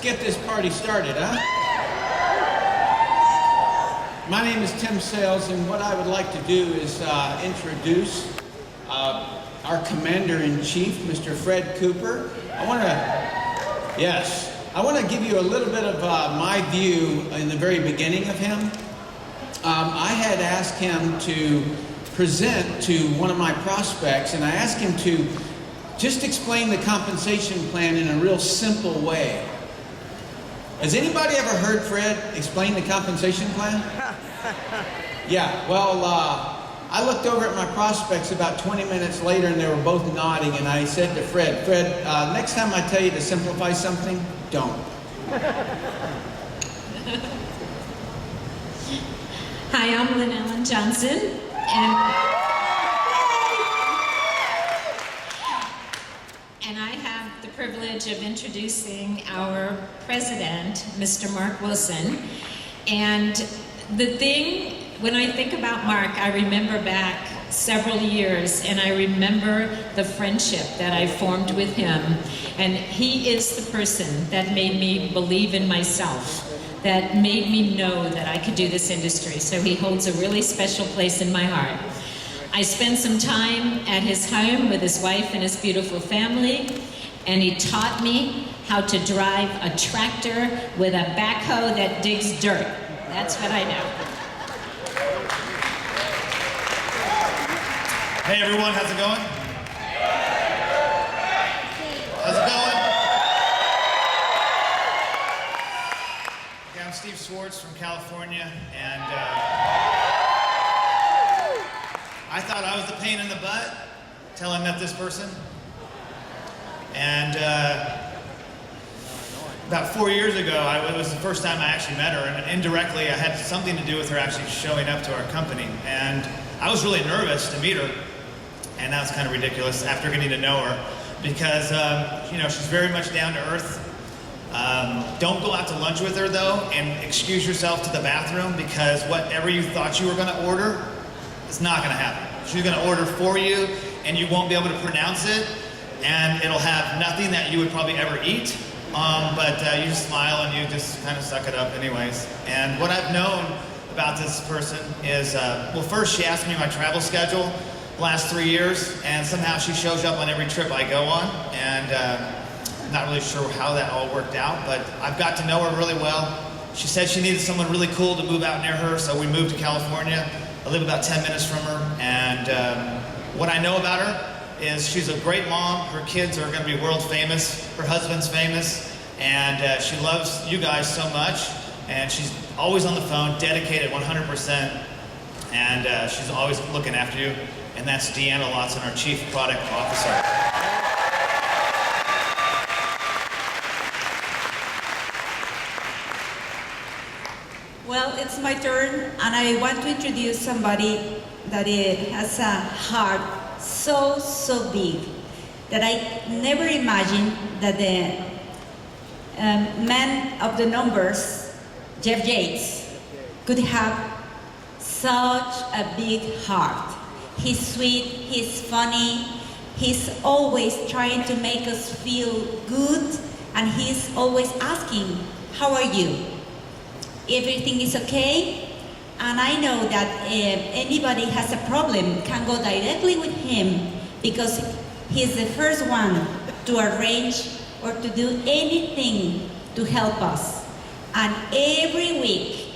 get this party started, huh? My name is Tim Sales, and what I would like to do is introduce our Commander-in-Chief, Mr. Fred Cooper. I want to give you a little bit of my view in the very beginning of him. I had asked him to present to one of my prospects, and I asked him to just explain the compensation plan in a real simple way. Has anybody ever heard Fred explain the compensation plan? Yeah, well, I looked over at my prospects about 20 minutes later, and they were both nodding, and I said to Fred, next time I tell you to simplify something, don't. Hi, I'm Lynn Ellen Johnson, and I have the privilege of introducing our president, Mr. Mark Wilson. And the thing, when I think about Mark, I remember back several years, and I remember the friendship that I formed with him. And he is the person that made me believe in myself, that made me know that I could do this industry. So he holds a really special place in my heart. I spent some time at his home with his wife and his beautiful family, and he taught me how to drive a tractor with a backhoe that digs dirt. That's what I know. Hey everyone, how's it going? How's it going? Okay, I'm Steve Swartz from California, and I thought I was the pain in the butt till I met this person. And about 4 years ago, it was the first time I actually met her, and indirectly I had something to do with her actually showing up to our company. And I was really nervous to meet her, and that was kind of ridiculous after getting to know her, because you know, she's very much down to earth. Don't go out to lunch with her though, and excuse yourself to the bathroom, because whatever you thought you were going to order, it's not going to happen. She's going to order for you, and you won't be able to pronounce it, and it'll have nothing that you would probably ever eat. But you just smile and you just kind of suck it up anyways. And what I've known about this person is, well, first she asked me my travel schedule the last 3 years, and somehow she shows up on every trip I go on, and I'm not really sure how that all worked out, but I've got to know her really well. She said she needed someone really cool to move out near her, so we moved to California. I live about 10 minutes from her, and what I know about her is she's a great mom. Her kids are going to be world famous. Her husband's famous, and she loves you guys so much, and she's always on the phone, dedicated 100%, and she's always looking after you, and that's Deanna Lawson, our Chief Product Officer. Well, it's my turn, and I want to introduce somebody that has a heart so big that I never imagined that the man of the numbers, Jeff Yates, could have such a big heart. He's sweet, he's funny, he's always trying to make us feel good, and he's always asking, how are you? Everything is okay? And I know that if anybody has a problem, can go directly with him, because he's the first one to arrange or to do anything to help us. And every week,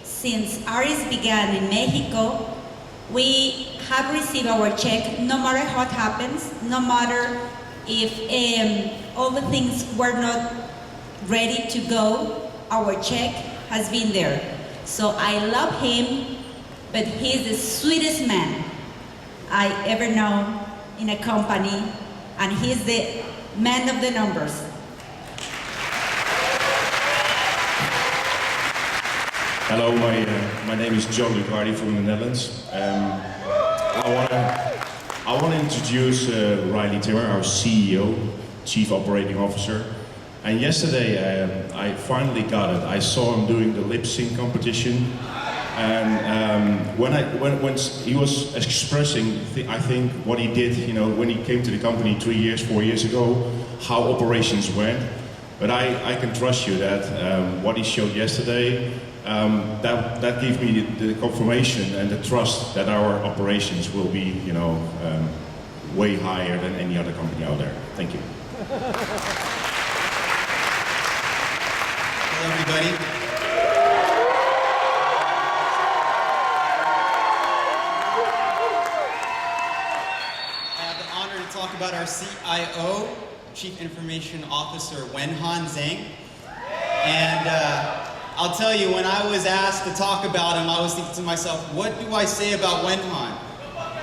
since ARIIX began in Mexico, we have received our check, no matter what happens, no matter if all the things were not ready to go, our check has been there. So I love him, but he's the sweetest man I ever known in a company, and he's the man of the numbers. Hello, my name is Joe Lucardi from the Netherlands. I want to introduce Riley Timmer, our CEO, Chief Operating Officer. And yesterday I finally got it. I saw him doing the lip sync competition, and when he was expressing, I think what he did, you know, when he came to the company 4 years ago, how operations went. But I can trust you that what he showed yesterday, that gave me the confirmation and the trust that our operations will be, you know, way higher than any other company out there. Thank you. Hello, everybody. I have the honor to talk about our CIO, Chief Information Officer, Wenhan Zhang. And I'll tell you, when I was asked to talk about him, I was thinking to myself, what do I say about Wenhan?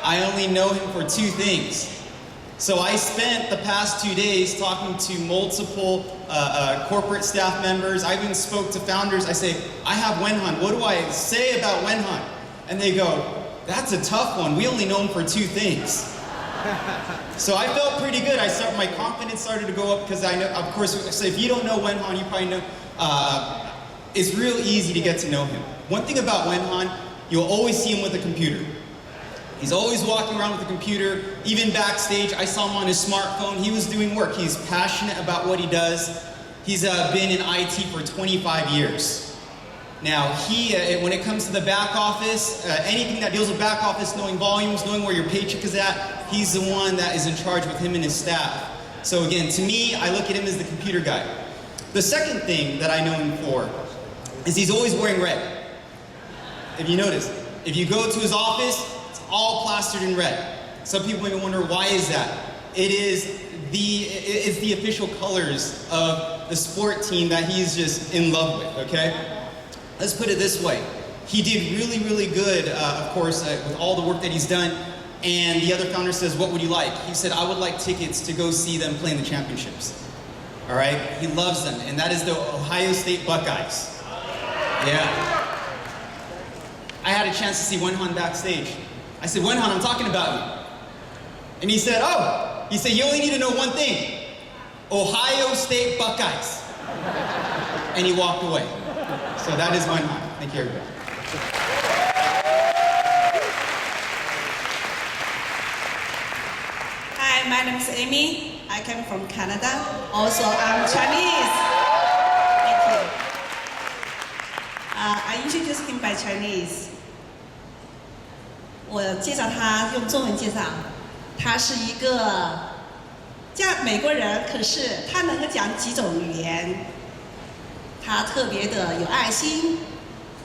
I only know him for two things. So I spent the past 2 days talking to multiple corporate staff members. I even spoke to founders. I say, I have Wenhan. What do I say about Wenhan? And they go, that's a tough one. We only know him for two things. So I felt pretty good. My confidence started to go up because I know, of course, so if you don't know Wenhan, you probably know, it's real easy to get to know him. One thing about Wenhan, you'll always see him with a computer. He's always walking around with a computer. Even backstage, I saw him on his smartphone. He was doing work. He's passionate about what he does. He's been in IT for 25 years. Now, when it comes to the back office, anything that deals with back office, knowing volumes, knowing where your paycheck is at, he's the one that is in charge with him and his staff. So again, to me, I look at him as the computer guy. The second thing that I know him for is he's always wearing red. If you notice, if you go to his office, all plastered in red. Some people may wonder, why is that? It's the official colors of the sport team that he's just in love with, okay? Let's put it this way. He did really, really good, of course, with all the work that he's done. And the other founder says, what would you like? He said, I would like tickets to go see them play in the championships. All right? He loves them, and that is the Ohio State Buckeyes. Yeah. I had a chance to see Wenhan backstage. I said, Wenhan, I'm talking about you. And he said, oh. He said, you only need to know one thing. Ohio State Buckeyes. And he walked away. So that is Wenhan. Thank you, everybody. Hi, my name is Amy. I came from Canada. Also, I'm Chinese. Thank you. I introduced him by Chinese. 我介绍他用中文介绍，他是一个美国人，可是他能够讲几种语言。他特别的有爱心，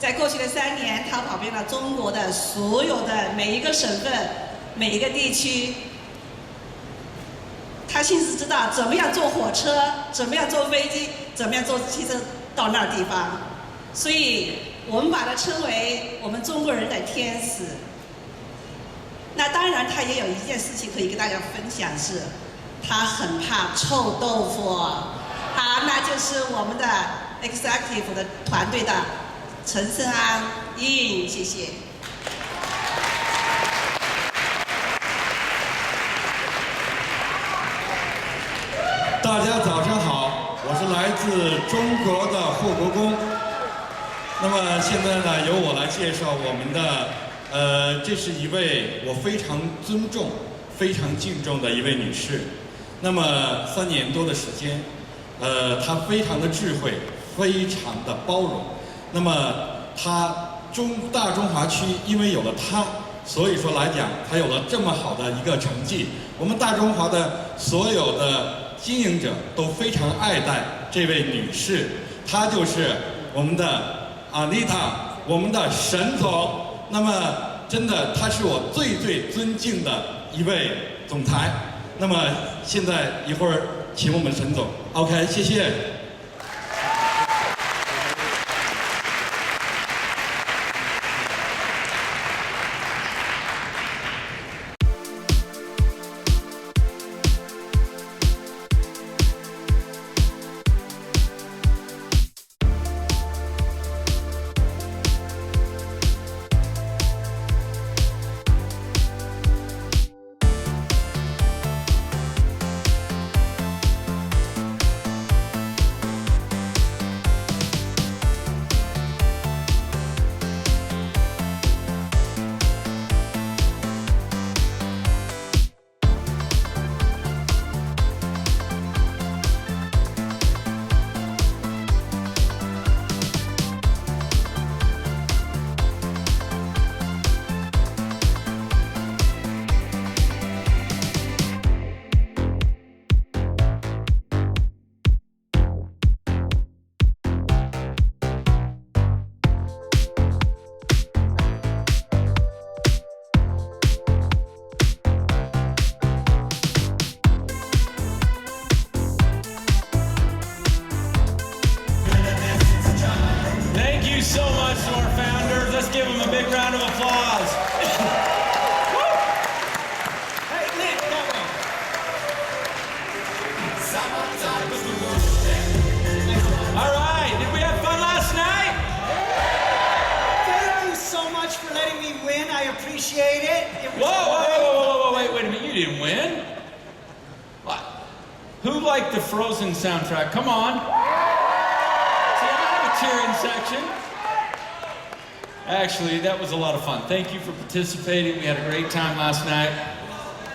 在过去的3年，他跑遍了中国的所有的每一个省份、每一个地区。他亲自知道怎么样坐火车，怎么样坐飞机，怎么样坐汽车到那地方。所以我们把他称为我们中国人的天使。那当然，他也有一件事情可以跟大家分享是，他很怕臭豆腐。好，那就是我们的 executive 的团队的陈胜安英，谢谢。大家早上好，我是来自中国的护国公。那么现在呢，由我来介绍我们的。这是一位我非常尊重、非常敬重的一位女士。那么3年多的时间，她非常的智慧，非常的包容。那么大中华区因为有了她，所以说来讲，她有了这么好的一个成绩。我们大中华的所有的经营者都非常爱戴这位女士，她就是我们的Anita，我们的沈总。那么，真的，他是我最最尊敬的一位总裁。那么，现在一会儿请我们沈总 ，OK， 谢谢。didn't win. What? Who liked the Frozen soundtrack? Come on. See, I have a cheering section. Actually, that was a lot of fun. Thank you for participating. We had a great time last night.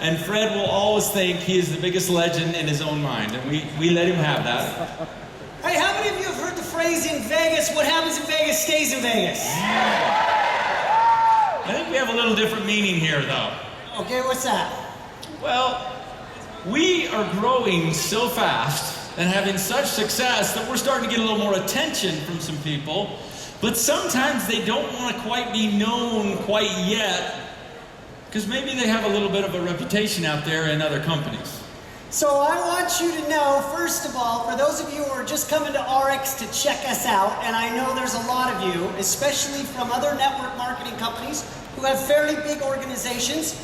And Fred will always think he is the biggest legend in his own mind, and we let him have that. Hey, how many of you have heard the phrase in Vegas, what happens in Vegas stays in Vegas? I think we have a little different meaning here, though. Okay, what's that? Well, we are growing so fast and having such success that we're starting to get a little more attention from some people, but sometimes they don't want to quite be known quite yet, because maybe they have a little bit of a reputation out there in other companies. So I want you to know, first of all, for those of you who are just coming to ARIIX to check us out, and I know there's a lot of you, especially from other network marketing companies who have fairly big organizations,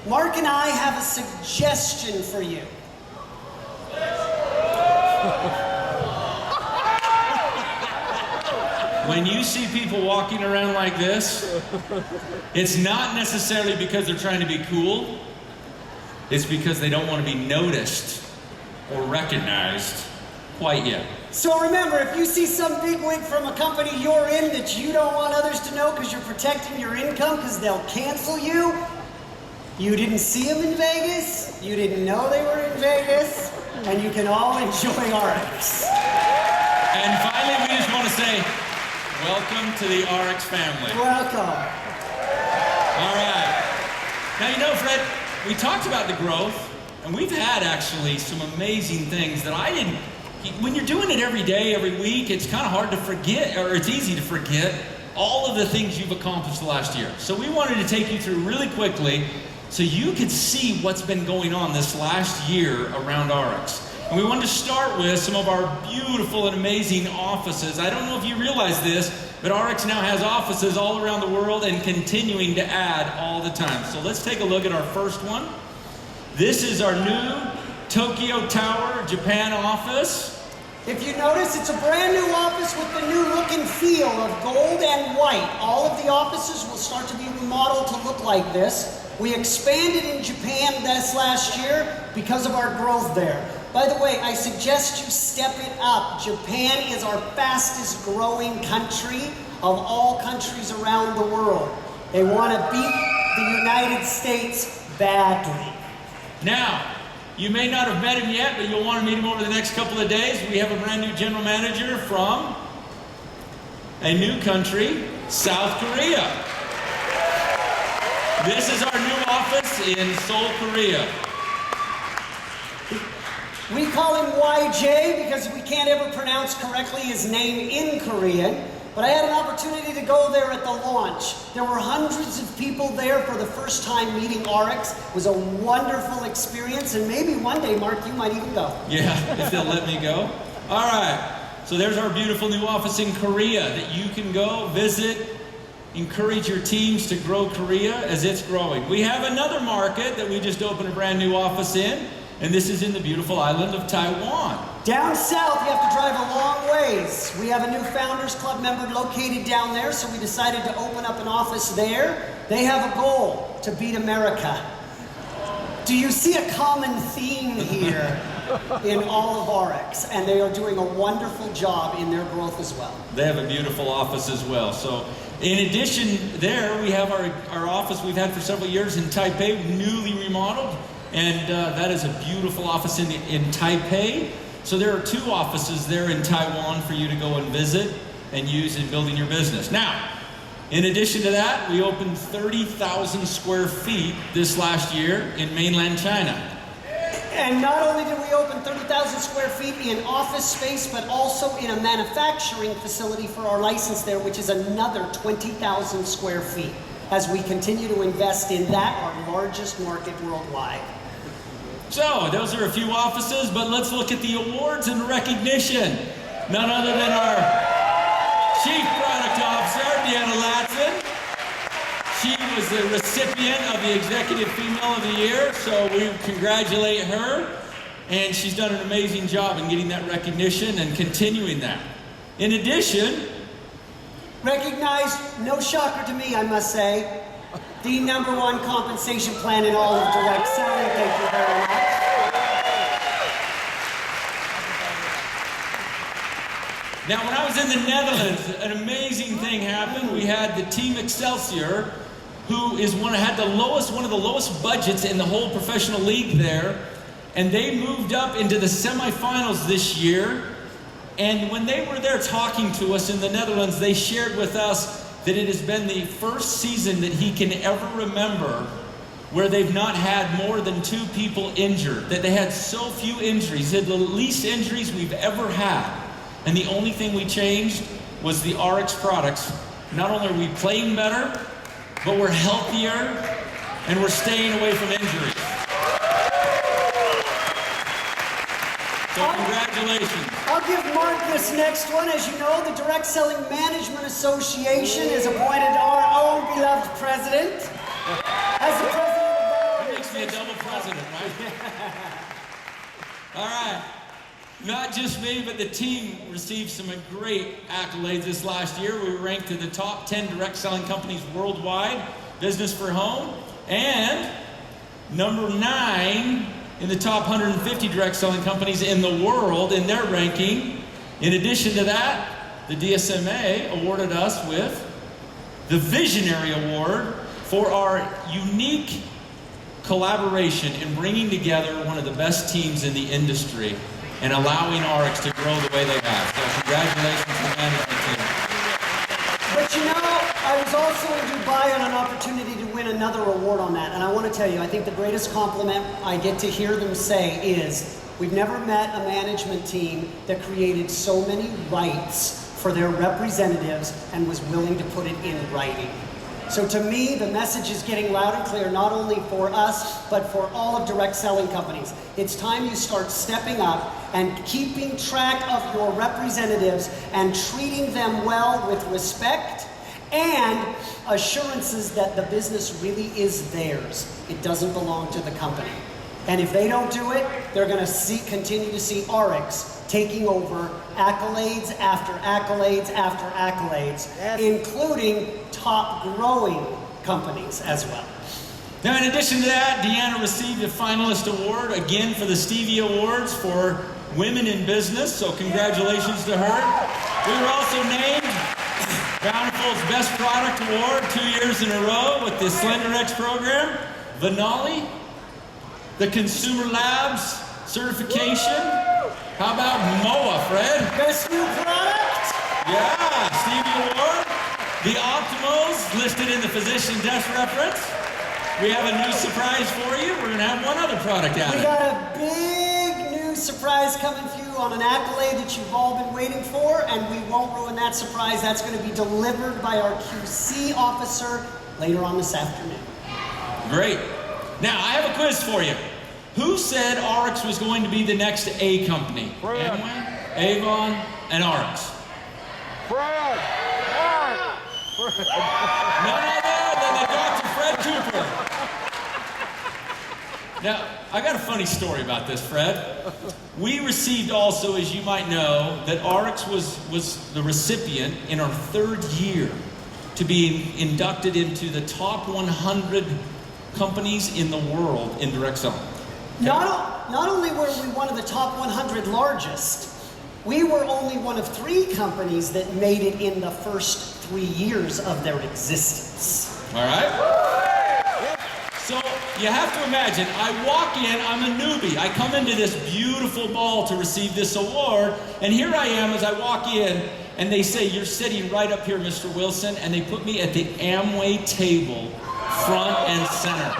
Mark and I have a suggestion for you. When you see people walking around like this, it's not necessarily because they're trying to be cool. It's because they don't want to be noticed or recognized quite yet. So remember, if you see some bigwig from a company you're in that you don't want others to know because you're protecting your income because they'll cancel you, you didn't see them in Vegas, you didn't know they were in Vegas, and you can all enjoy ARIIX. And finally, we just want to say, welcome to the ARIIX family. Welcome. All right. Now, you know, Fred, we talked about the growth, and we've had actually some amazing things that I didn't. When you're doing it every day, every week, it's kind of hard to forget, or it's easy to forget all of the things you've accomplished the last year. So we wanted to take you through really quickly so you could see what's been going on this last year around ARIIX. And we wanted to start with some of our beautiful and amazing offices. I don't know if you realize this, but ARIIX now has offices all around the world and continuing to add all the time. So let's take a look at our first one. This is our new Tokyo Tower, Japan office. If you notice, it's a brand new office with the new look and feel of gold and white. All of the offices will start to be remodeled to look like this. We expanded in Japan this last year because of our growth there. By the way, I suggest you step it up. Japan is our fastest growing country of all countries around the world. They want to beat the United States badly. Now, you may not have met him yet, but you'll want to meet him over the next couple of days. We have a brand new general manager from a new country, South Korea. This is our new office in Seoul, Korea. We call him YJ because we can't ever pronounce correctly his name in Korean. But I had an opportunity to go there at the launch. There were hundreds of people there for the first time meeting ARIIX. It was a wonderful experience, and maybe one day, Mark, you might even go. Yeah, if they'll let me go. All right, so there's our beautiful new office in Korea that you can go visit, encourage your teams to grow Korea as it's growing. We have another market that we just opened a brand new office in, and this is in the beautiful island of Taiwan. Down south, you have to drive a long ways. We have a new Founders Club member located down there, so we decided to open up an office there. They have a goal to beat America. Do you see a common theme here in all of ARIIX? And they are doing a wonderful job in their growth as well. They have a beautiful office as well. So in addition there, we have our office we've had for several years in Taipei, newly remodeled. And that is a beautiful office in Taipei. So there are two offices there in Taiwan for you to go and visit and use in building your business. Now, in addition to that, we opened 30,000 square feet this last year in mainland China. And not only did we open 30,000 square feet in office space, but also in a manufacturing facility for our license there, which is another 20,000 square feet, as we continue to invest in that, our largest market worldwide. So, those are a few offices, but let's look at the awards and recognition. None other than our Chief Product Officer, Deanna Latson. She was the recipient of the Executive Female of the Year, so we congratulate her. And she's done an amazing job in getting that recognition and continuing that. In addition, recognized, no shocker to me, I must say, the #1 compensation plan in all of direct selling. Thank you Now, when I was in the Netherlands, an amazing thing happened. We had the team Excelsior, who is had one of the lowest budgets in the whole professional league there, and they moved up into the semifinals this year. And when they were there talking to us in the Netherlands, they shared with us that it has been the first season that he can ever remember where they've not had more than 2 people injured, that they had so few injuries. They had the least injuries we've ever had. And the only thing we changed was the ARIIX products. Not only are we playing better, but we're healthier and we're staying away from injuries. So congratulations. I'll give Mark this next one. As you know, the Direct Selling Management Association has appointed our own beloved president as the president of That makes me a double president, right? All right. Not just me, but the team received some great accolades this last year. We were ranked in the top 10 direct selling companies worldwide, business for home, and number 9 in the top 150 direct selling companies in the world in their ranking. In addition to that, the DSMA awarded us with the Visionary Award for our unique collaboration in bringing together one of the best teams in the industry and allowing ARIIX to grow the way they have. So congratulations to the management team. But you know, I was also in Dubai on an opportunity to win another award on that. And I want to tell you, I think the greatest compliment I get to hear them say is, we've never met a management team that created so many rights for their representatives and was willing to put it in writing. So to me, the message is getting loud and clear, not only for us, but for all of direct selling companies. It's time you start stepping up and keeping track of your representatives and treating them well with respect and assurances that the business really is theirs. It doesn't belong to the company. And if they don't do it, they're going to continue to see ARIIX taking over accolades after accolades after accolades, including top growing companies as well. Now, in addition to that, Deanna received a finalist award again for the Stevie Awards for Women in Business, so congratulations to her. We were also named Bountiful's Best Product Award 2 years in a row with the SlenderX program, Vinali, the Consumer Labs certification. How about MOA, Fred? Best new product? Yeah, Stevie Award. The Optimals listed in the physician desk reference. We have a new surprise for you. We're going to have one other product out. We got a big new surprise coming for you on an accolade that you've all been waiting for, and we won't ruin that surprise. That's going to be delivered by our QC officer later on this afternoon. Great. Now, I have a quiz for you. Who said ARIIX was going to be the next A company? Amway, Avon, and ARIIX. Fred! None other than the Dr. Fred Cooper. Now, I got a funny story about this, Fred. We received also, as you might know, that ARIIX was the recipient in our 3rd year to be inducted into the top 100 companies in the world in direct selling. Not only were we one of the top 100 largest, we were only one of 3 companies that made it in the first 3 years of their existence. All right? So you have to imagine, I walk in, I'm a newbie. I come into this beautiful ball to receive this award, and here I am as I walk in, and they say, you're sitting right up here, Mr. Wilson, and they put me at the Amway table, front and center.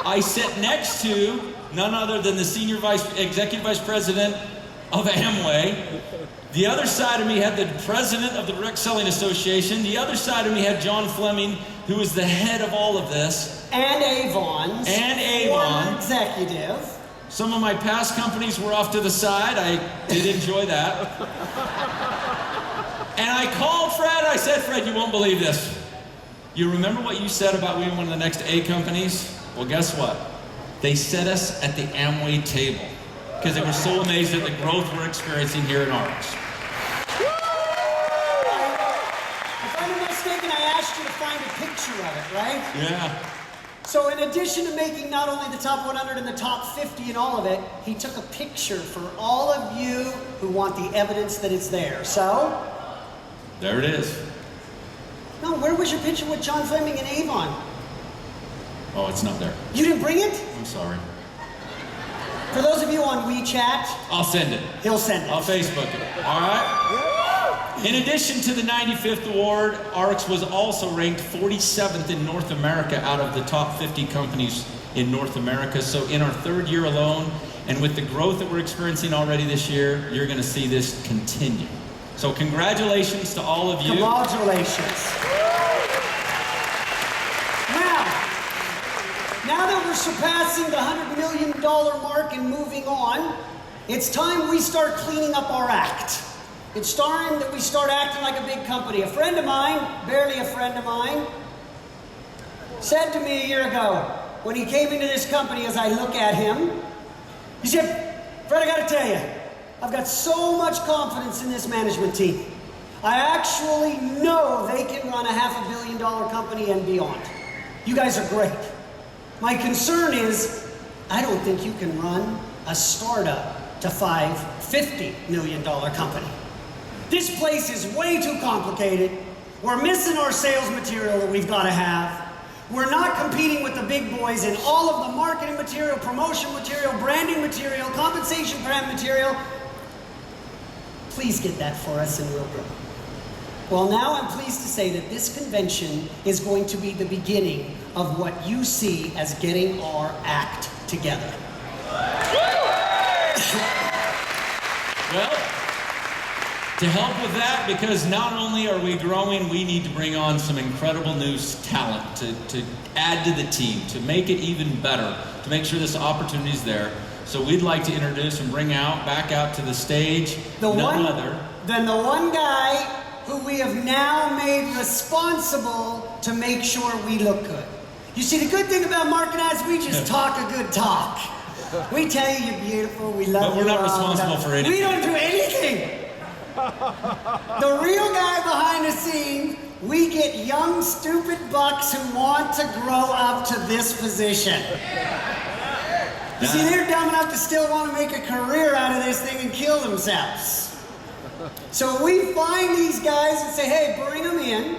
I sit next to none other than the executive vice president of Amway. The other side of me had the president of the Direct Selling Association. The other side of me had John Fleming, who is the head of all of this. And Avon's. And Avon. Former executive. Some of my past companies were off to the side. I did enjoy that. And I called Fred. I said, Fred, you won't believe this. You remember what you said about being one of the next A companies? Well, guess what? They set us at the Amway table because they were so amazed at the growth we're experiencing here in ARIIX. If I'm not mistaken, I asked you to find a picture of it, right? Yeah. So in addition to making not only the top 100 and the top 50 and all of it, he took a picture for all of you who want the evidence that it's there. So, There it is. no, where was your picture with John Fleming and Avon? Oh, it's not there. You didn't bring it? I'm sorry. For those of you on WeChat, I'll send it. he'll send it. I'll Facebook it. All right? In addition to the 95th award, ARIIX was also ranked 47th in North America out of the top 50 companies in North America. So in our third year alone, and with the growth that we're experiencing already this year, you're going to see this continue. So congratulations to all of you. Congratulations. Now that we're surpassing the $100 million mark and moving on, it's time we start cleaning up our act. It's time that we start acting like a big company. A friend of mine, barely a friend of mine, said to me a year ago, when he came into this company, as I look at him, he said, Fred, I gotta tell you, I've got so much confidence in this management team. I actually know they can run a $500 million company and beyond. You guys are great. My concern is, I don't think you can run a startup to $50 million company. This place is way too complicated. We're missing our sales material that we've got to have. We're not competing with the big boys in all of the marketing material, promotion material, branding material, compensation plan material. Please get that for us and we'll grow. Well, now I'm pleased to say that this convention is going to be the beginning of what you see as getting our act together. Well, to help with that, because not only are we growing, we need to bring on some incredible new talent to add to the team, to make it even better, to make sure this opportunity is there. So we'd like to introduce and bring back out to the stage none other than the one guy who we have now made responsible to make sure we look good. You see, the good thing about Mark and I is we just talk a good talk. We tell you you're beautiful, we love you. But we're not responsible for anything. We don't do anything. The real guy behind the scenes, we get young, stupid bucks who want to grow up to this position. You see, they're dumb enough to still want to make a career out of this thing and kill themselves. So we find these guys and say, hey, bring them in.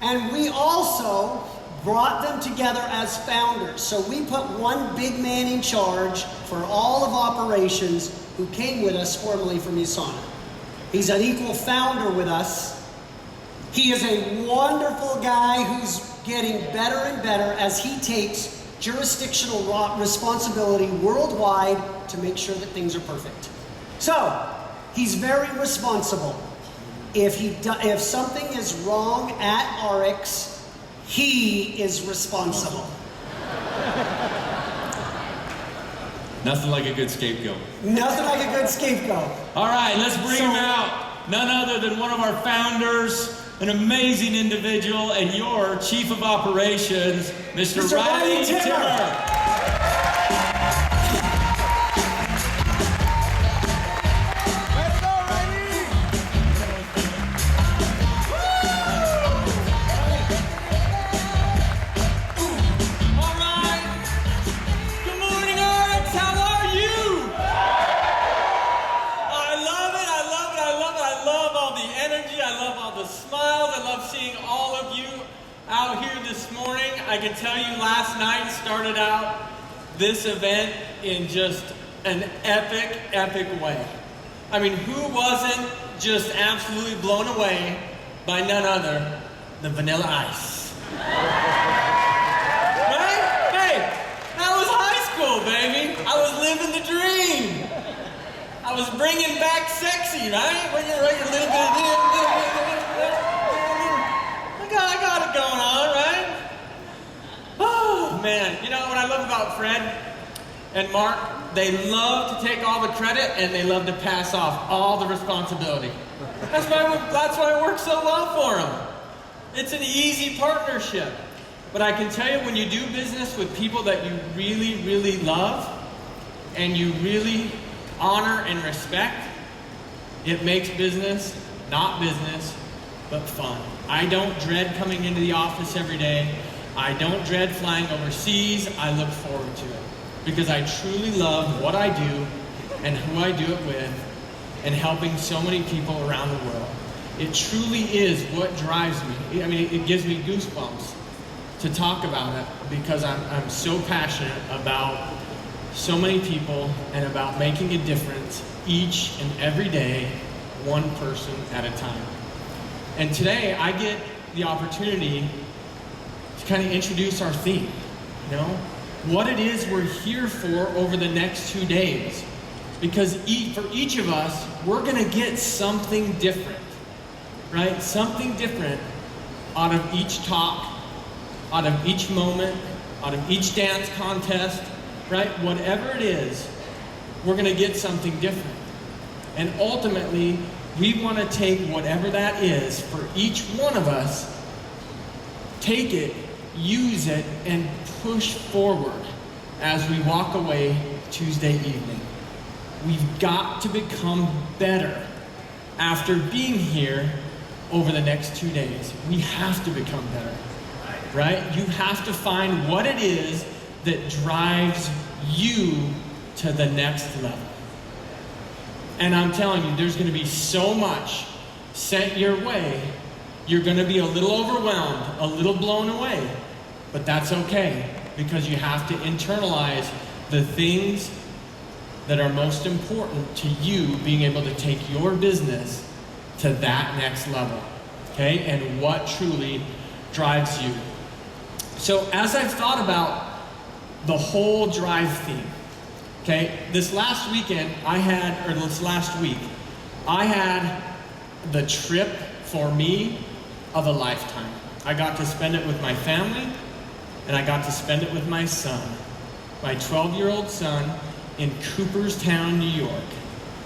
And we also brought them together as founders. So we put one big man in charge for all of operations who came with us formerly from USANA. He's an equal founder with us. He is a wonderful guy who's getting better and better as he takes jurisdictional responsibility worldwide to make sure that things are perfect. So, he's very responsible. If something is wrong at ARIIX, he is responsible. Nothing like a good scapegoat. Nothing like a good scapegoat. All right, let's bring him out. None other than one of our founders, an amazing individual, and your Chief of Operations, Mr. Riley Timmer. Out here this morning, I can tell you last night started out this event in just an epic, epic way. I mean, who wasn't just absolutely blown away by none other than Vanilla Ice? Right? Hey, that was high school, baby. I was living the dream. I was bringing back sexy, right? When you're a little bit I got it going on, right? Oh, man. You know what I love about Fred and Mark? They love to take all the credit and they love to pass off all the responsibility. That's why it works so well for them. It's an easy partnership. But I can tell you, when you do business with people that you really, really love and you really honor and respect, it makes business not business, but fun. I don't dread coming into the office every day. I don't dread flying overseas. I look forward to it because I truly love what I do and who I do it with and helping so many people around the world. It truly is what drives me. I mean, it gives me goosebumps to talk about it because I'm so passionate about so many people and about making a difference each and every day, one person at a time. And today I get the opportunity to kind of introduce our theme, you know, what it is we're here for over the next 2 days. Because for each of us, we're gonna get something different, right? Something different out of each talk, out of each moment, out of each dance contest, right? Whatever it is, we're gonna get something different. And ultimately, we wanna take whatever that is for each one of us, take it, use it, and push forward as we walk away Tuesday evening. We've got to become better after being here over the next 2 days. We have to become better, right? You have to find what it is that drives you to the next level. And I'm telling you, there's gonna be so much sent your way, you're gonna be a little overwhelmed, a little blown away, but that's okay, because you have to internalize the things that are most important to you being able to take your business to that next level, okay? And what truly drives you. So as I've thought about the whole drive theme, okay, this last week, I had the trip for me of a lifetime. I got to spend it with my family, and I got to spend it with my son, my 12-year-old son, in Cooperstown, New York.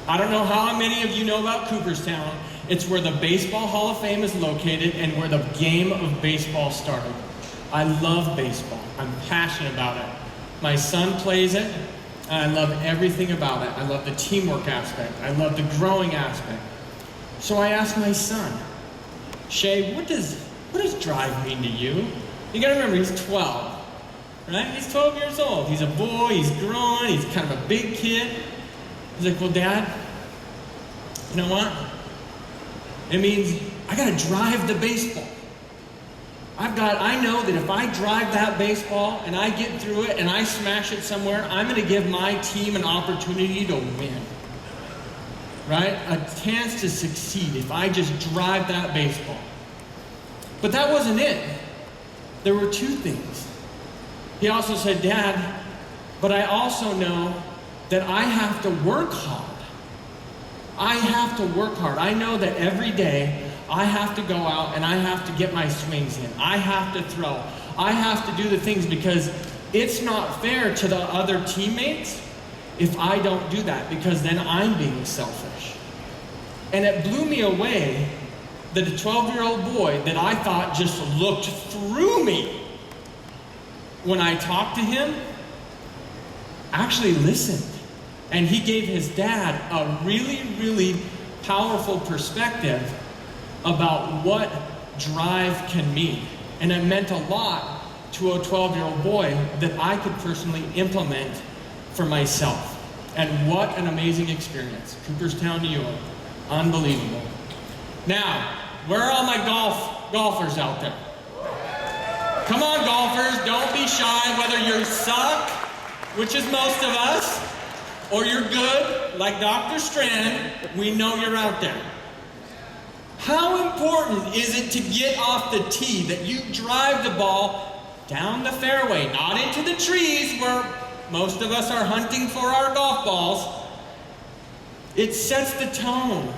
I don't know how many of you know about Cooperstown. It's where the Baseball Hall of Fame is located and where the game of baseball started. I love baseball. I'm passionate about it. My son plays it, and I love everything about it. I love the teamwork aspect. I love the growing aspect. So I asked my son, Shay, what does drive mean to you? You gotta remember, he's 12. Right? He's 12 years old. He's a boy, he's growing, he's kind of a big kid. He's like, well, Dad, you know what? It means I gotta drive the baseball. I know that if I drive that baseball and I get through it and I smash it somewhere, I'm gonna give my team an opportunity to win. Right? A chance to succeed if I just drive that baseball. But that wasn't it. There were two things. He also said, Dad, but I also know that I have to work hard. I have to work hard. I know that every day I have to go out and I have to get my swings in. I have to throw. I have to do the things because it's not fair to the other teammates if I don't do that, because then I'm being selfish. And it blew me away that a 12-year-old boy that I thought just looked through me when I talked to him, actually listened. And he gave his dad a really, really powerful perspective about what drive can mean. And it meant a lot to a 12-year-old boy that I could personally implement for myself. And what an amazing experience. Cooperstown, New York. Unbelievable. Now, where are all my golfers out there? Come on, golfers, don't be shy, whether you suck, which is most of us, or you're good, like Dr. Strand, we know you're out there. How important is it to get off the tee, that you drive the ball down the fairway, not into the trees where most of us are hunting for our golf balls? It sets the tone.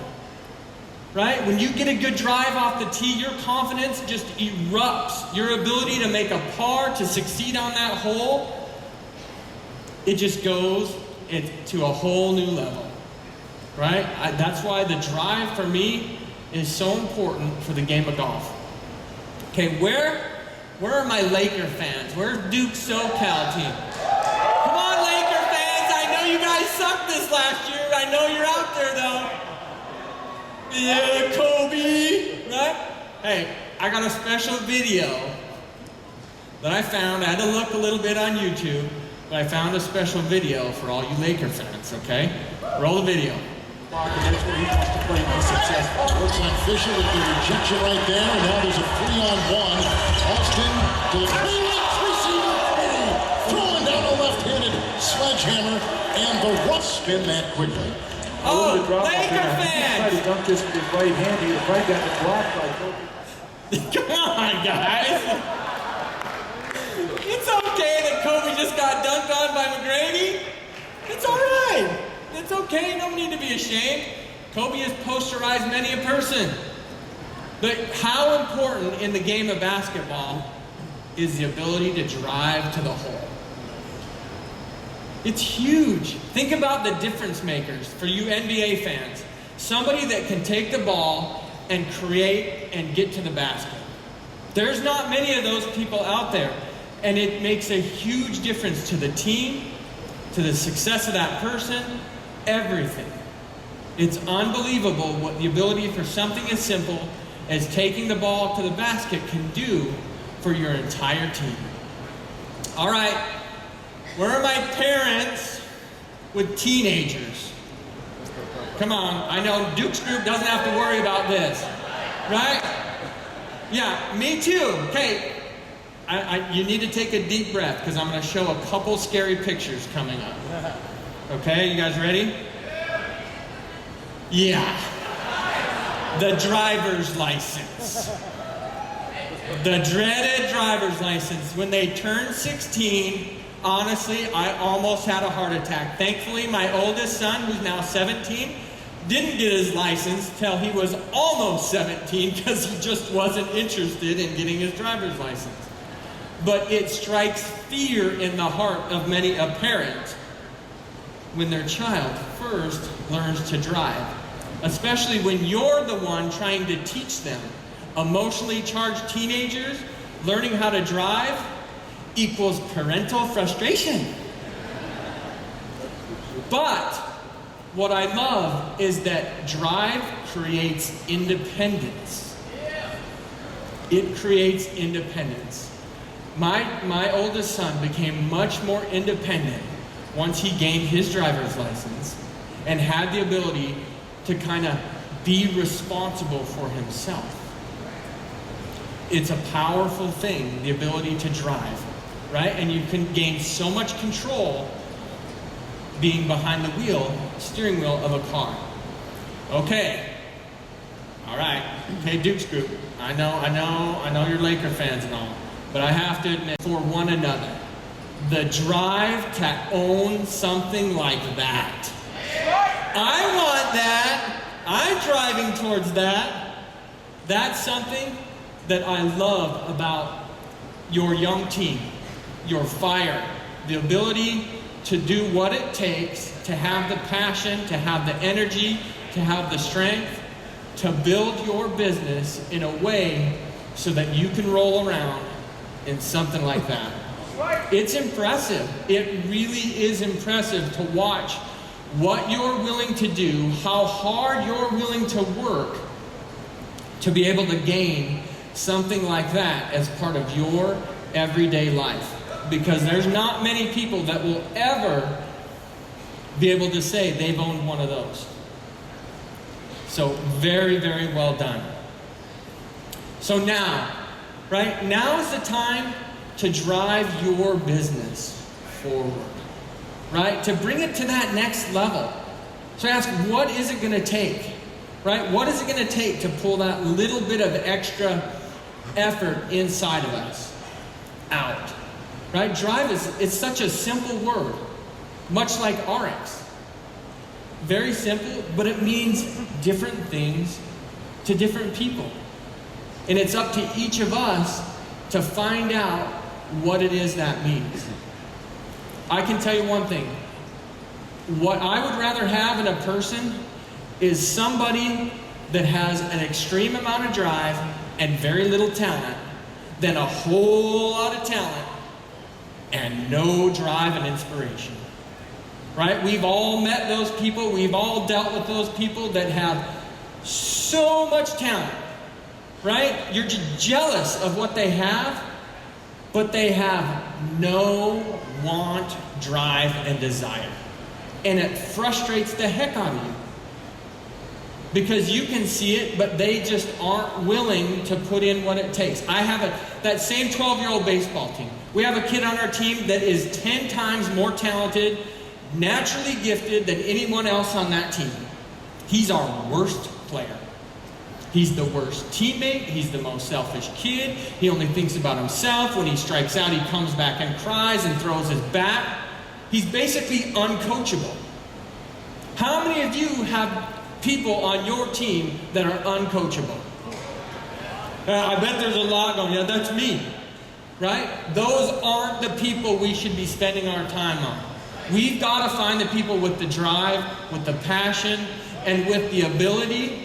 Right? When you get a good drive off the tee, your confidence just erupts. Your ability to make a par, to succeed on that hole, it just goes to a whole new level. Right? That's why the drive for me is so important for the game of golf. Okay, where are my Laker fans? Where's Duke SoCal team? Come on, Laker fans! I know you guys sucked this last year. I know you're out there though. Yeah, Kobe, right? Hey, I got a special video that I found. I had to look a little bit on YouTube, but I found a special video for all you Laker fans, okay? Roll the video. That's where he wants to play and be successful. Looks like Fisher with the rejection right there, and now there's a 3-on-1. Austin to the receiver, throwing down a left-handed sledgehammer, and the rush spin that quickly. Oh, Laker fans! He dunked this with his right hand. He was right down the block by Kobe. Come on, guys. It's okay that Kobe just got dunked on by McGrady. It's all right. It's okay. No need to be ashamed. Kobe has posterized many a person. But how important in the game of basketball is the ability to drive to the hole? It's huge. Think about the difference makers for you NBA fans. Somebody that can take the ball and create and get to the basket. There's not many of those people out there. And it makes a huge difference to the team, to the success of that person, everything. It's unbelievable what the ability for something as simple as taking the ball to the basket can do for your entire team. All right, where are my parents with teenagers? Come on, I know Duke's group doesn't have to worry about this, right? Yeah, me too. Okay, you need to take a deep breath because I'm going to show a couple scary pictures coming up. Okay, you guys ready? Yeah. The driver's license. The dreaded driver's license. When they turned 16, honestly, I almost had a heart attack. Thankfully, my oldest son, who's now 17, didn't get his license till he was almost 17 because he just wasn't interested in getting his driver's license. But it strikes fear in the heart of many a parent when their child first learns to drive, especially when you're the one trying to teach them. Emotionally charged teenagers learning how to drive equals parental frustration. But what I love is that drive creates independence. It creates independence. My oldest son became much more independent once he gained his driver's license and had the ability to kind of be responsible for himself. It's a powerful thing, the ability to drive, right? And you can gain so much control being behind the steering wheel of a car. Okay. All right. Okay, Duke's group. I know you're Laker fans and all, but I have to admit, for one another, the drive to own something like that. I want that. I'm driving towards that. That's something that I love about your young team, your fire, the ability to do what it takes, to have the passion, to have the energy, to have the strength, to build your business in a way so that you can roll around in something like that. It's impressive. It really is impressive to watch what you're willing to do, how hard you're willing to work to be able to gain something like that as part of your everyday life. Because there's not many people that will ever be able to say they've owned one of those. So very, very well done. So now, right, now is the time to drive your business forward, right? To bring it to that next level. So ask, what is it going to take, right? What is it going to take to pull that little bit of extra effort inside of us out, right? Drive it's such a simple word, much like ARIIX. Very simple, but it means different things to different people. And it's up to each of us to find out what it is that means. I can tell you one thing. What I would rather have in a person is somebody that has an extreme amount of drive and very little talent than a whole lot of talent and no drive and inspiration. Right? We've all met those people. We've all dealt with those people that have so much talent. Right? You're just jealous of what they have, but they have no want, drive, and desire. And it frustrates the heck out of you. Because you can see it, but they just aren't willing to put in what it takes. I have that same 12-year-old baseball team. We have a kid on our team that is 10 times more talented, naturally gifted than anyone else on that team. He's our worst player. He's the worst teammate. He's the most selfish kid. He only thinks about himself. When he strikes out, he comes back and cries and throws his bat. He's basically uncoachable. How many of you have people on your team that are uncoachable? I bet there's a lot going, yeah, that's me, right? Those aren't the people we should be spending our time on. We've got to find the people with the drive, with the passion, and with the ability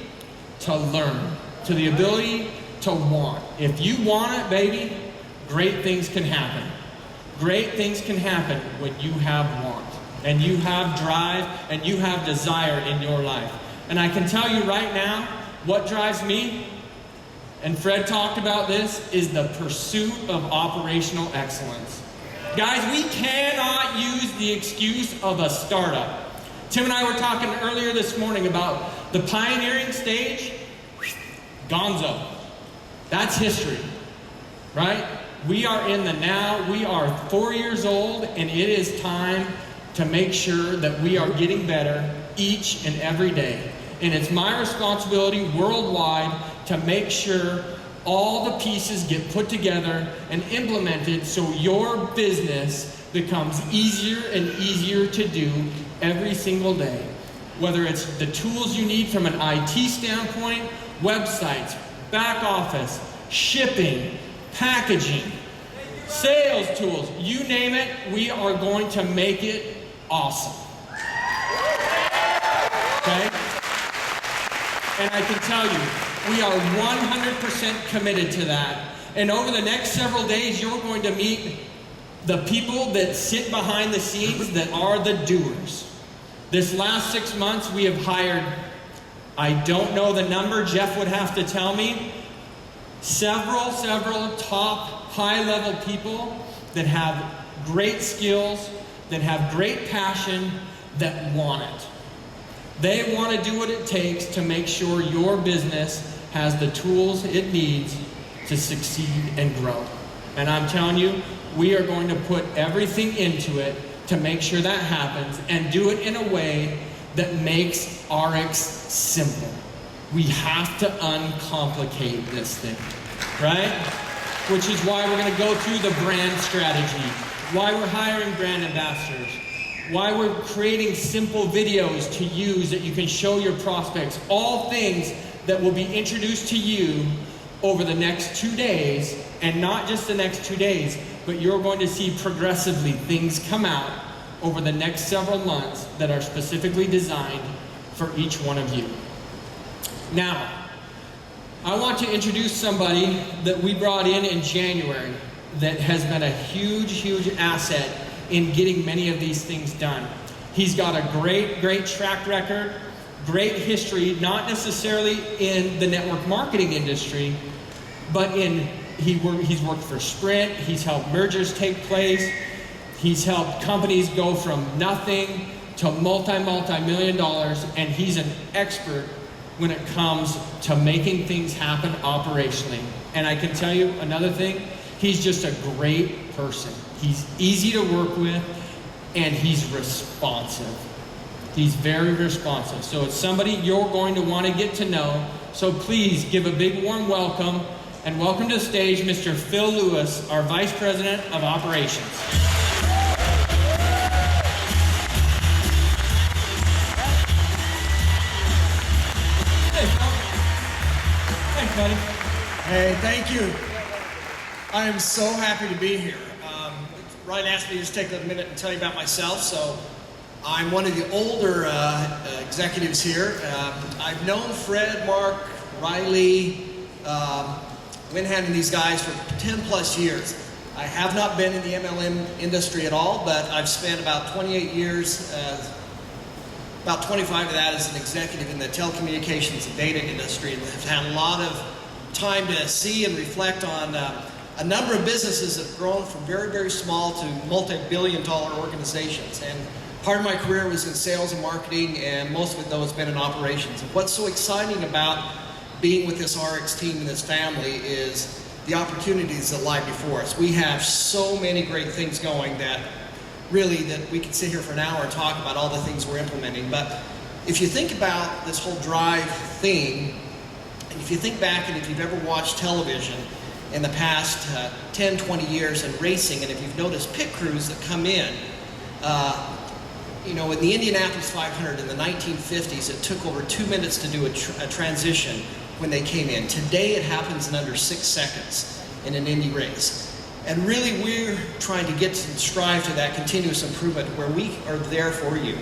to learn, to the ability to want. If you want it, baby, great things can happen. Great things can happen when you have want, and you have drive, and you have desire in your life. And I can tell you right now, what drives me, and Fred talked about this, is the pursuit of operational excellence. Guys, we cannot use the excuse of a startup. Tim and I were talking earlier this morning about the pioneering stage. Gonzo. That's history, right? We are in the now. We are 4 years old, and it is time to make sure that we are getting better each and every day. And it's my responsibility worldwide to make sure all the pieces get put together and implemented so your business becomes easier and easier to do every single day. Whether it's the tools you need from an IT standpoint, websites, back office, shipping, packaging, sales tools, you name it, we are going to make it awesome. Okay? And I can tell you, we are 100% committed to that. And over the next several days, you're going to meet the people that sit behind the scenes that are the doers. This last 6 months, we have hired, I don't know the number, Jeff would have to tell me, several top high-level people that have great skills, that have great passion, that want it. They want to do what it takes to make sure your business has the tools it needs to succeed and grow. And I'm telling you, we are going to put everything into it to make sure that happens, and do it in a way that makes ARIIX simple. We have to uncomplicate this thing, right? Which is why we're going to go through the brand strategy, why we're hiring brand ambassadors, why we're creating simple videos to use that you can show your prospects, all things that will be introduced to you over the next 2 days, and not just the next 2 days, but you're going to see progressively things come out over the next several months that are specifically designed for each one of you. Now, I want to introduce somebody that we brought in January that has been a huge asset in getting many of these things done. He's got a great track record, great history, not necessarily in the network marketing industry, but he's worked for Sprint, he's helped mergers take place, he's helped companies go from nothing to multi-million dollars, and he's an expert when it comes to making things happen operationally. And I can tell you another thing, he's just a great person. He's easy to work with, and he's responsive. He's very responsive. So it's somebody you're going to want to get to know. So please give a big warm welcome, and welcome to the stage Mr. Phil Lewis, our Vice President of Operations. Hey, Phil. Thanks, buddy. Hey, thank you. I am so happy to be here. Ryan asked me to just take a minute and tell you about myself. So I'm one of the older executives here. I've known Fred, Mark, Riley, Winhan, and these guys for 10 plus years. I have not been in the MLM industry at all, but I've spent about 28 years, about 25 of that as an executive in the telecommunications and data industry, and have had a lot of time to see and reflect on a number of businesses have grown from very, very small to multi-billion-dollar organizations. And part of my career was in sales and marketing, and most of it, though, has been in operations. And what's so exciting about being with this ARIIX team and this family is the opportunities that lie before us. We have so many great things going that really that we could sit here for an hour and talk about all the things we're implementing. But if you think about this whole drive theme, and if you think back and if you've ever watched television in the past 10, 20 years in racing, and if you've noticed pit crews that come in, you know, in the Indianapolis 500 in the 1950s, it took over 2 minutes to do a transition when they came in. Today it happens in under 6 seconds in an Indy race. And really we're trying to get to strive to that continuous improvement where we are there for you.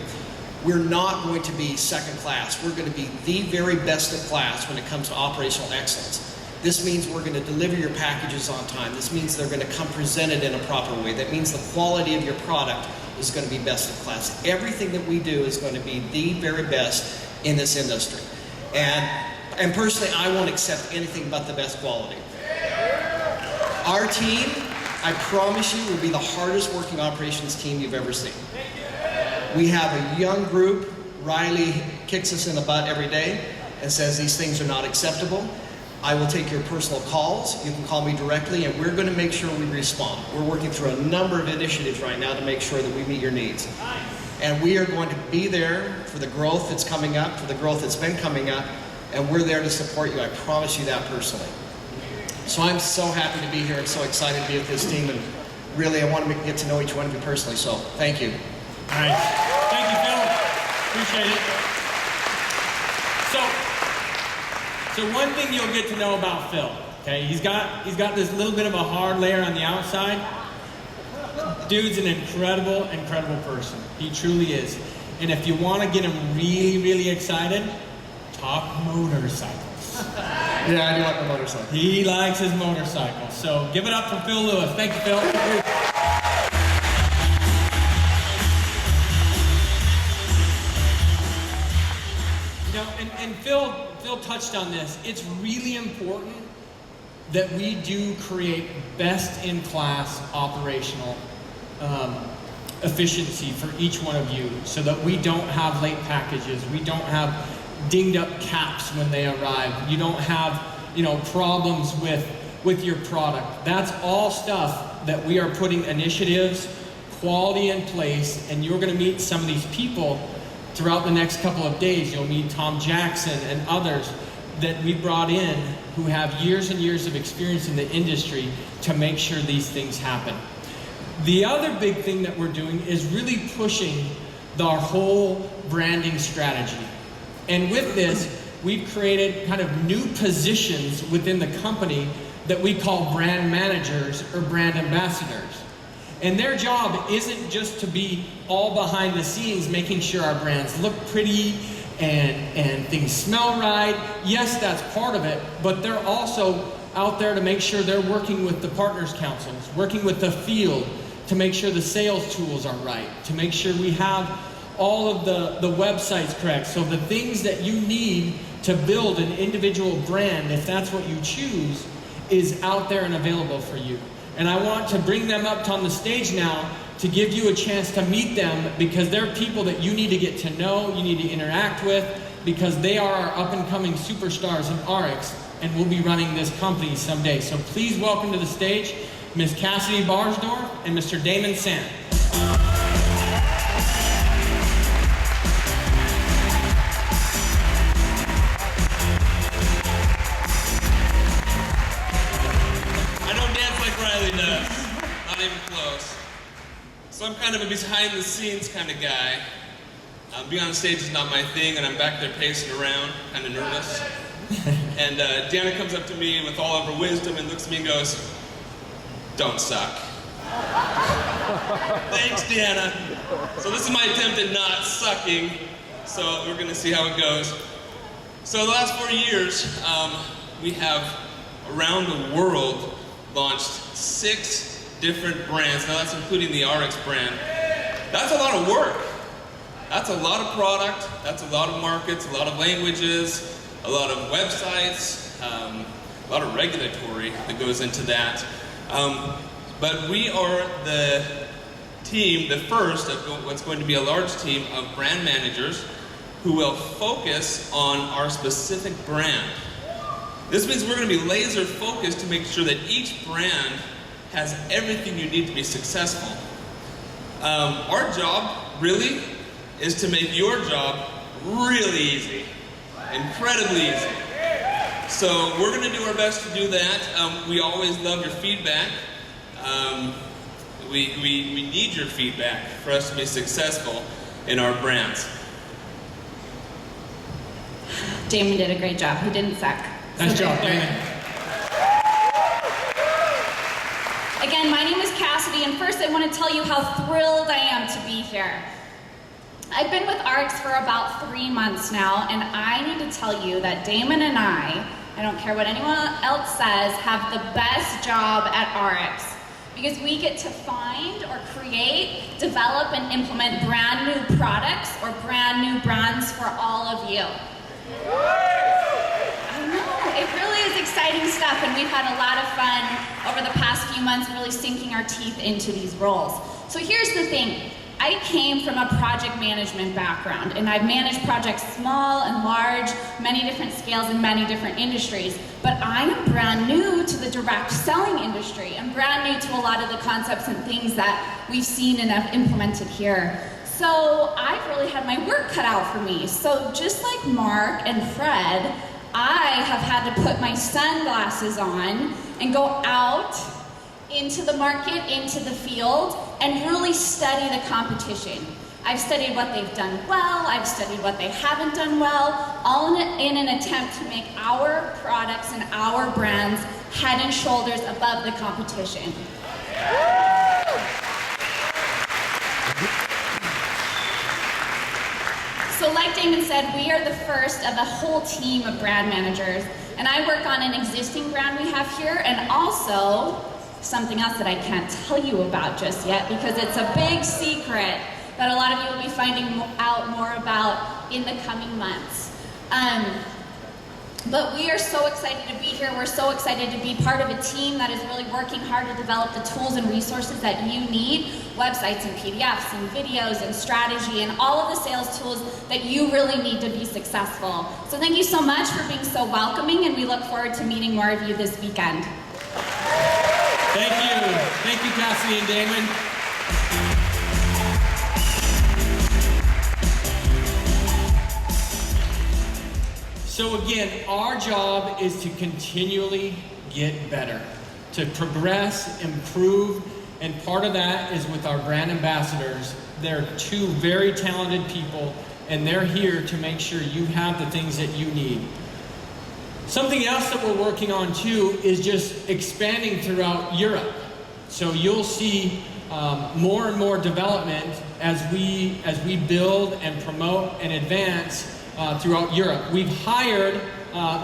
We're not going to be second class. We're going to be the very best in class when it comes to operational excellence. This means we're going to deliver your packages on time. This means they're going to come presented in a proper way. That means the quality of your product is going to be best in class. Everything that we do is going to be the very best in this industry. And personally, I won't accept anything but the best quality. Our team, I promise you, will be the hardest working operations team you've ever seen. We have a young group. Riley kicks us in the butt every day and says these things are not acceptable. I will take your personal calls. You can call me directly, and we're going to make sure we respond. We're working through a number of initiatives right now to make sure that we meet your needs. And we are going to be there for the growth that's coming up, for the growth that's been coming up, and we're there to support you. I promise you that personally. So I'm so happy to be here. I'm so excited to be with this team, and really I want to get to know each one of you personally, so thank you. All right. Thank you, Phil. Appreciate it. So one thing you'll get to know about Phil, okay? He's got this little bit of a hard layer on the outside. Dude's an incredible, incredible person. He truly is. And if you want to get him really, really excited, talk motorcycles. Yeah, I do like the motorcycle. He likes his motorcycle. So give it up for Phil Lewis. Thank you, Phil. You know, and Phil touched on this. It's really important that we do create best-in-class operational efficiency for each one of you so that we don't have late packages. We don't have dinged-up caps when they arrive. You don't have, you know, problems with your product. That's all stuff that we are putting initiatives, quality in place, and you're going to meet some of these people throughout the next couple of days. You'll meet Tom Jackson and others that we brought in who have years and years of experience in the industry to make sure these things happen. The other big thing that we're doing is really pushing our whole branding strategy. And with this, we've created kind of new positions within the company that we call brand managers or brand ambassadors. And their job isn't just to be all behind the scenes making sure our brands look pretty and things smell right. Yes, that's part of it, but they're also out there to make sure they're working with the partners councils, working with the field to make sure the sales tools are right, to make sure we have all of the websites correct. So the things that you need to build an individual brand, if that's what you choose, is out there and available for you. And I want to bring them up on the stage now to give you a chance to meet them, because they're people that you need to get to know, you need to interact with, because they are our up-and-coming superstars in ARIIX, and we'll be running this company someday. So please welcome to the stage Ms. Cassidy Barsdorf and Mr. Damon Sand. I don't dance like Riley does. Not even close. So I'm kind of a behind-the-scenes kind of guy. Being on stage is not my thing, and I'm back there pacing around, kind of nervous. And Deanna comes up to me with all of her wisdom and looks at me and goes, "Don't suck." Thanks, Deanna. So this is my attempt at not sucking, so we're going to see how it goes. So the last 4 years, we have, around the world, launched 6 different brands. Now that's including the ARIIX brand. That's a lot of work. That's a lot of product. That's a lot of markets, a lot of languages, a lot of websites, a lot of regulatory that goes into that. But we are the team, the first of what's going to be a large team of brand managers who will focus on our specific brand. This means we're going to be laser focused to make sure that each brand has everything you need to be successful. Our job, really, is to make your job really easy, incredibly easy. So we're going to do our best to do that. We always love your feedback. We need your feedback for us to be successful in our brands. Damon did a great job. He didn't suck. Nice job, Damon. Again, my name is Cassidy, and first I want to tell you how thrilled I am to be here. I've been with ARIIX for about 3 months now, and I need to tell you that Damon and I don't care what anyone else says, have the best job at ARIIX. Because we get to find or create, develop, and implement brand new products or brand new brands for all of you. I know, it really is exciting stuff, and we've had a lot of fun over the past few months really sinking our teeth into these roles. So here's the thing. I came from a project management background, and I've managed projects small and large, many different scales in many different industries. But I am brand new to the direct selling industry. I'm brand new to a lot of the concepts and things that we've seen and have implemented here. So I've really had my work cut out for me. So just like Mark and Fred, I have had to put my sunglasses on and go out into the market, into the field, and really study the competition. I've studied what they've done well, I've studied what they haven't done well, all in an attempt to make our products and our brands head and shoulders above the competition. So like Damon said, we are the first of a whole team of brand managers, and I work on an existing brand we have here, and also something else that I can't tell you about just yet because it's a big secret that a lot of you will be finding out more about in the coming months. But we are so excited to be here. We're so excited to be part of a team that is really working hard to develop the tools and resources that you need, websites and PDFs and videos and strategy and all of the sales tools that you really need to be successful. So thank you so much for being so welcoming, and we look forward to meeting more of you this weekend. Thank you. Thank you, Cassidy and Damon. So again, our job is to continually get better, to progress, improve, and part of that is with our brand ambassadors. They're two very talented people, and they're here to make sure you have the things that you need. Something else that we're working on too is just expanding throughout Europe. So you'll see more and more development as we build and promote and advance throughout Europe. We've hired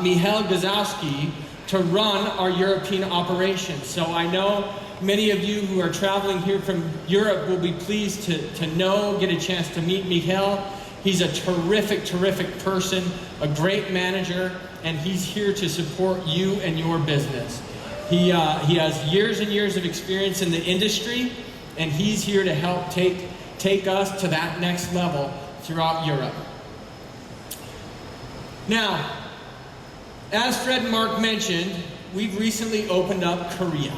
Michal Gazowski to run our European operations. So I know many of you who are traveling here from Europe will be pleased to know, get a chance to meet Michal. He's a terrific, terrific person, a great manager, and he's here to support you and your business. He has years and years of experience in the industry, and he's here to help take us to that next level throughout Europe. Now, as Fred and Mark mentioned, we've recently opened up Korea.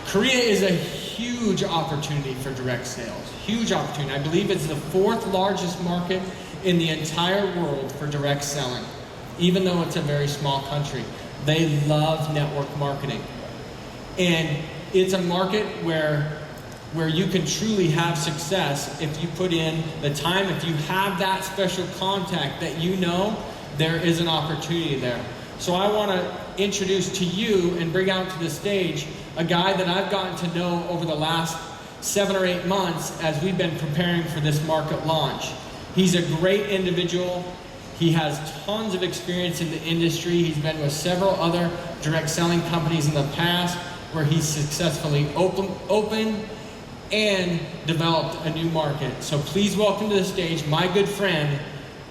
Korea is a huge opportunity for direct sales, huge opportunity. I believe it's the 4th largest market in the entire world for direct selling, even though it's a very small country. They love network marketing. And it's a market where you can truly have success if you put in the time, if you have that special contact that you know there is an opportunity there. So I want to introduce to you and bring out to the stage a guy that I've gotten to know over the last 7 or 8 months as we've been preparing for this market launch. He's a great individual. He has tons of experience in the industry. He's been with several other direct selling companies in the past where he's successfully opened and developed a new market. So please welcome to the stage my good friend,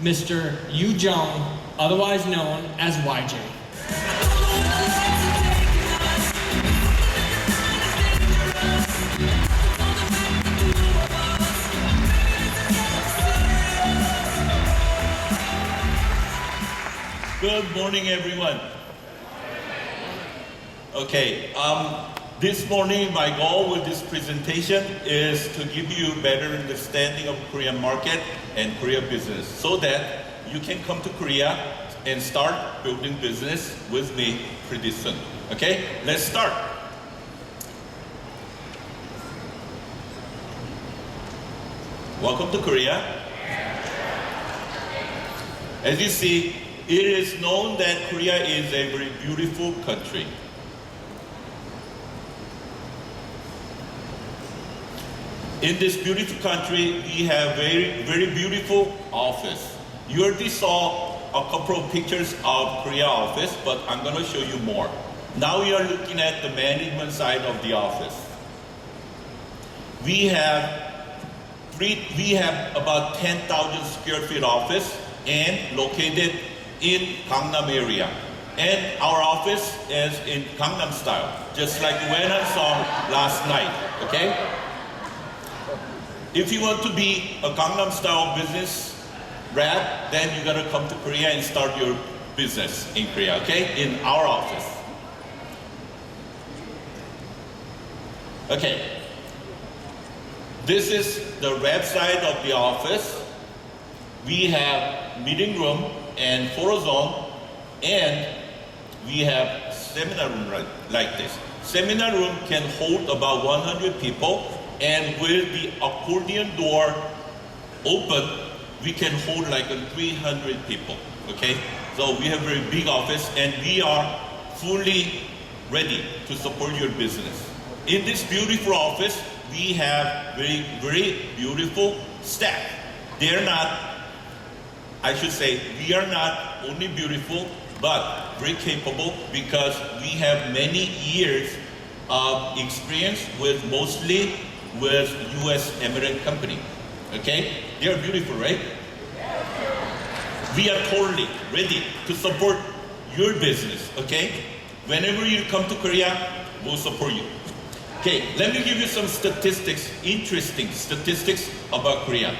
Mr. Yu Jung, otherwise known as YJ. Good morning, everyone. Okay, this morning my goal with this presentation is to give you a better understanding of Korean market and Korea business so that you can come to Korea and start building business with me pretty soon. Okay, let's start. Welcome to Korea. As you see, it is known that Korea is a very beautiful country. In this beautiful country, we have very beautiful office. You already saw a couple of pictures of Korea office, but I'm going to show you more. Now we are looking at the management side of the office. We have about 10,000 square feet office and located in Gangnam area. And our office is in Gangnam style, just like Wenhan saw last night, okay? If you want to be a Gangnam style business rep, then you gotta come to Korea and start your business in Korea, okay? In our office. Okay. This is the website of the office. We have meeting room and photo zone, and we have seminar room like this. Seminar room can hold about 100 people, and with the accordion door open, we can hold like 300 people, okay? So we have a very big office, and we are fully ready to support your business. In this beautiful office, we have very beautiful staff. They're not, I should say, we are not only beautiful, but very capable because we have many years of experience mostly with US American company. Okay? They are beautiful, right? We are totally ready to support your business, okay? Whenever you come to Korea, we'll support you. Okay, let me give you some statistics, interesting statistics about Korea.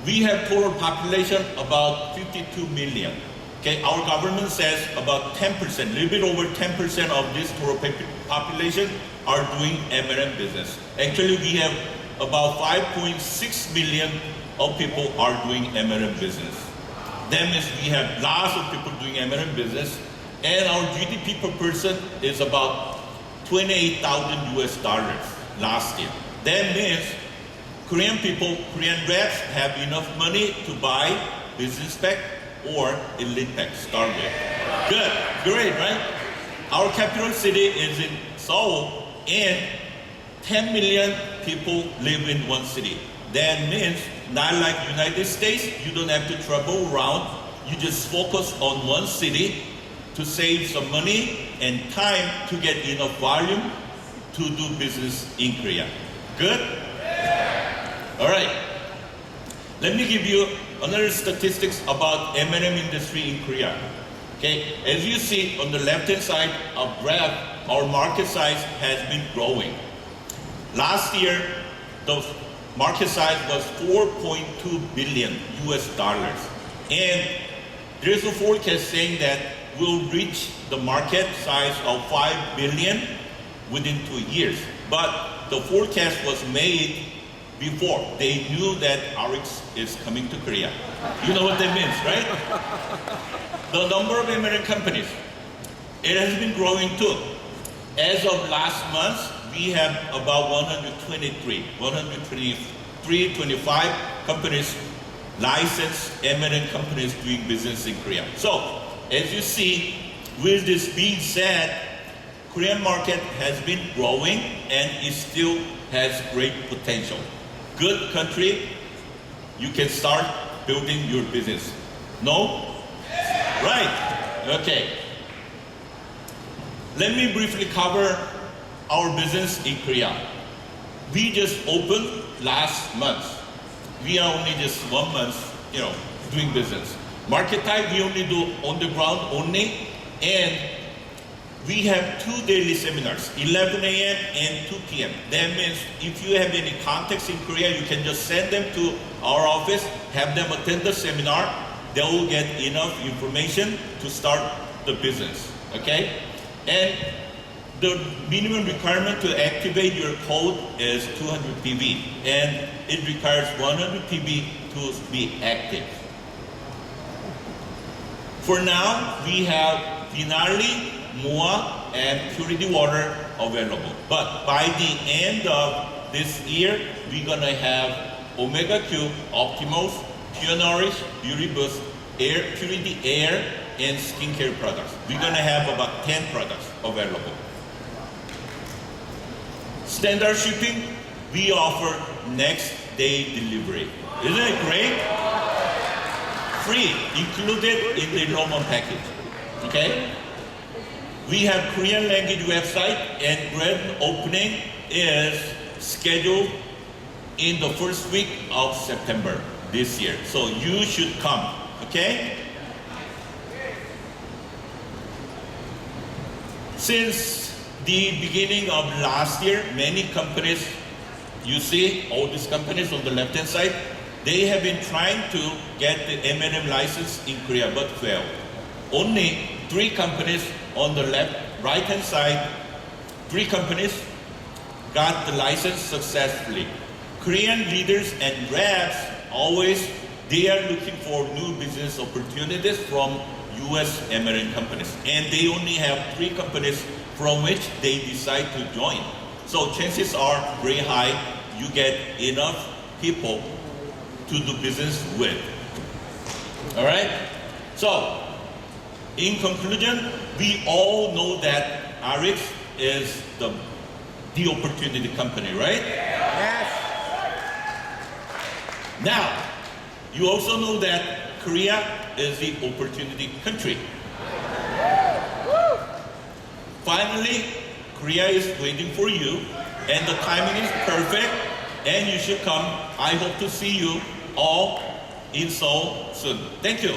We have total population about 52 million. Okay, our government says about 10%, a little bit over 10% of this total population are doing M&M business. Actually, we have about 5.6 million of people are doing M&M business. That means we have lots of people doing M&M business, and our GDP per person is about $28,000 last year. That means Korean people, Korean reps have enough money to buy business pack or elite pack, start with. Good, great, right? Our capital city is in Seoul, and 10 million people live in one city. That means, not like United States, you don't have to travel around. You just focus on one city to save some money and time to get enough volume to do business in Korea. Good? All right. Let me give you another statistics about M&M industry in Korea. Okay, as you see on the left-hand side of graph, our market size has been growing. Last year, the market size was $4.2 billion. And there's a forecast saying that we'll reach the market size of 5 billion within 2 years. But the forecast was made before they knew that ARIIX is coming to Korea. You know what that means, right? The number of American companies, it has been growing too. As of last month, we have about 125 companies, licensed American companies doing business in Korea. So, as you see, with this being said, Korean market has been growing and it still has great potential. Good country, you can start building your business. No? Right. Okay. Let me briefly cover our business in Korea. We just opened last month. We are only just 1 month, doing business. Market type, we only do on the ground only, and we have 2 daily seminars, 11 a.m. and 2 p.m. That means if you have any contacts in Korea, you can just send them to our office, have them attend the seminar, they will get enough information to start the business, okay? And the minimum requirement to activate your code is 200 PB, and it requires 100 PB to be active. For now, we have Finale, Moa, and Purity Water available. But by the end of this year, we're gonna have Omega Q, Optimals, Pure Nourish, Beauty Boost, Air Purity Air, and skincare products. We're gonna have about 10 products available. Standard shipping, we offer next day delivery. Isn't it great? Free, included in the enrollment package, okay? We have Korean language website, and grand opening is scheduled in the first week of September this year. So you should come, okay? Since the beginning of last year, many companies, you see all these companies on the left-hand side, they have been trying to get the M&M license in Korea, but failed. Only 3 companies on the right-hand side, 3 companies got the license successfully. Korean leaders and reps always, they are looking for new business opportunities from US M&M companies. And they only have 3 companies from which they decide to join. So chances are very high you get enough people to do business with. All right? So, in conclusion, we all know that ARIIX is the opportunity company, right? Yes. Now, you also know that Korea is the opportunity country. Finally, Korea is waiting for you, and the timing is perfect, and you should come. I hope to see you all in Seoul soon. Thank you.